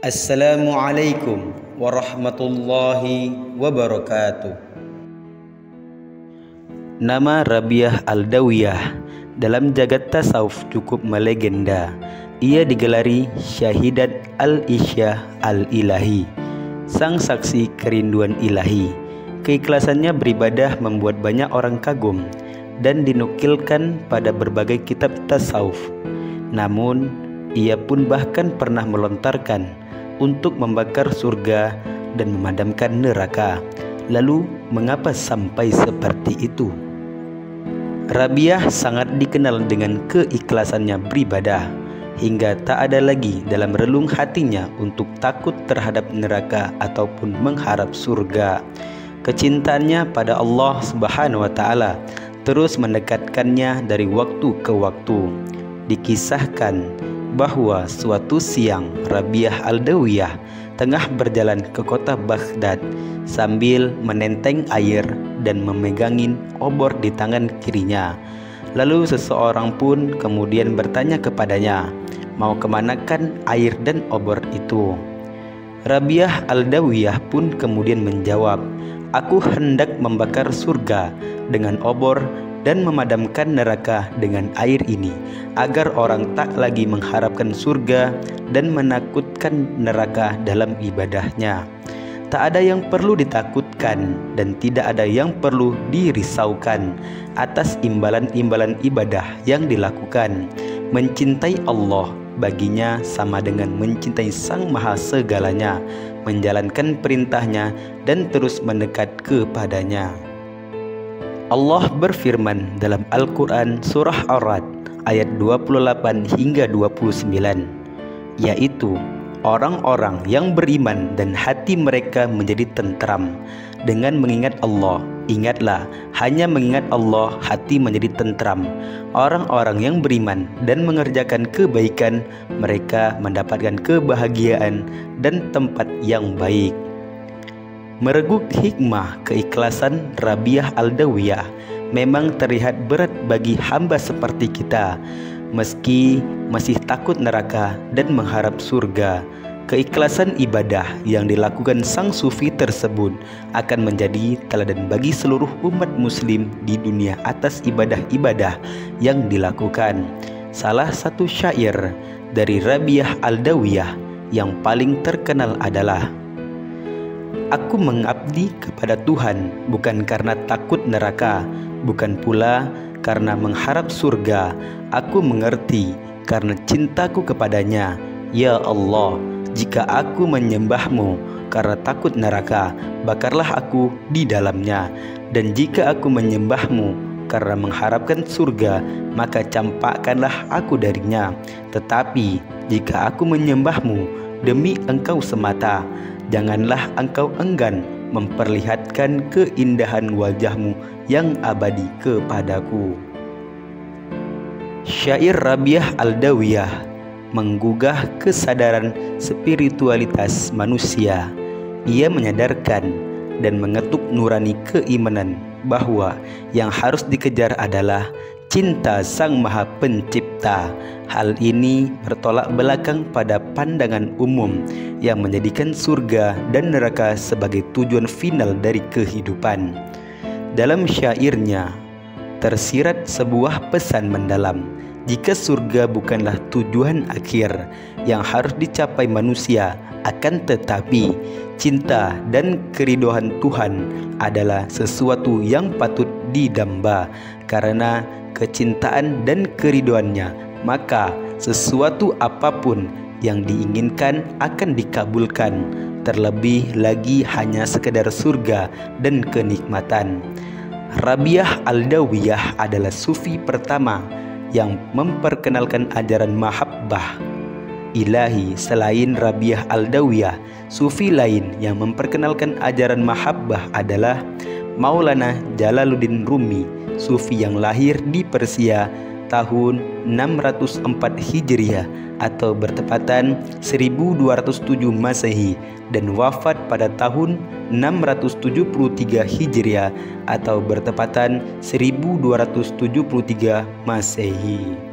Assalamualaikum warahmatullahi wabarakatuh. Nama Rabiah Al-Adawiyah dalam jagat tasawuf cukup melegenda. Ia digelari Syahidat Al-Isyah Al-Ilahi, sang saksi kerinduan ilahi. Keikhlasannya beribadah membuat banyak orang kagum dan dinukilkan pada berbagai kitab tasawuf. Namun, ia pun bahkan pernah melontarkan untuk membakar surga dan memadamkan neraka. Lalu, mengapa sampai seperti itu? Rabiah sangat dikenal dengan keikhlasannya beribadah, hingga tak ada lagi dalam relung hatinya untuk takut terhadap neraka ataupun mengharap surga. Kecintaannya pada Allah Subhanahu wa Ta'ala terus mendekatkannya dari waktu ke waktu. Dikisahkan bahwa suatu siang Rabiah Al-Adawiyah tengah berjalan ke kota Baghdad sambil menenteng air dan memegangin obor di tangan kirinya. Lalu seseorang pun kemudian bertanya kepadanya, mau kemanakan air dan obor itu? Rabiah Al-Adawiyah pun kemudian menjawab, aku hendak membakar surga dengan obor dan memadamkan neraka dengan air ini, agar orang tak lagi mengharapkan surga dan menakutkan neraka dalam ibadahnya. Tak ada yang perlu ditakutkan dan tidak ada yang perlu dirisaukan atas imbalan-imbalan ibadah yang dilakukan. Mencintai Allah baginya sama dengan mencintai Sang Maha Segalanya, menjalankan perintahnya dan terus mendekat kepadanya. Allah berfirman dalam Al-Quran surah Ar-Ra'd ayat 28 hingga 29, yaitu orang-orang yang beriman dan hati mereka menjadi tentram dengan mengingat Allah. Ingatlah, hanya mengingat Allah hati menjadi tentram. Orang-orang yang beriman dan mengerjakan kebaikan, mereka mendapatkan kebahagiaan dan tempat yang baik. Mereguk hikmah keikhlasan Rabiah Al-Adawiyah memang terlihat berat bagi hamba seperti kita. Meski masih takut neraka dan mengharap surga, keikhlasan ibadah yang dilakukan sang sufi tersebut akan menjadi teladan bagi seluruh umat muslim di dunia atas ibadah-ibadah yang dilakukan. Salah satu syair dari Rabiah Al-Adawiyah yang paling terkenal adalah, aku mengabdi kepada Tuhan bukan karena takut neraka, bukan pula karena mengharap surga. Aku mengerti karena cintaku kepadanya. Ya Allah, jika aku menyembahmu karena takut neraka, bakarlah aku di dalamnya. Dan jika aku menyembahmu karena mengharapkan surga, maka campakkanlah aku darinya. Tetapi jika aku menyembahmu demi engkau semata, janganlah engkau enggan memperlihatkan keindahan wajahmu yang abadi kepadaku. Syair Rabiah Al-Adawiyah menggugah kesadaran spiritualitas manusia. Ia menyadarkan dan mengetuk nurani keimanan bahwa yang harus dikejar adalah cinta Sang Maha Pencipta. Hal ini bertolak belakang pada pandangan umum yang menjadikan surga dan neraka sebagai tujuan final dari kehidupan. Dalam syairnya tersirat sebuah pesan mendalam. Jika surga bukanlah tujuan akhir yang harus dicapai manusia, akan tetapi cinta dan keridhaan Tuhan adalah sesuatu yang patut didamba. Karena kecintaan dan keridhaannya, maka sesuatu apapun yang diinginkan akan dikabulkan, terlebih lagi hanya sekedar surga dan kenikmatan. Rabiah Al-Adawiyah adalah sufi pertama yang memperkenalkan ajaran mahabbah ilahi. Selain Rabiah Al-Adawiyah, sufi lain yang memperkenalkan ajaran mahabbah adalah Maulana Jalaluddin Rumi, sufi yang lahir di Persia tahun 604 Hijriah atau bertepatan 1207 Masehi dan wafat pada tahun 673 Hijriah atau bertepatan 1273 Masehi.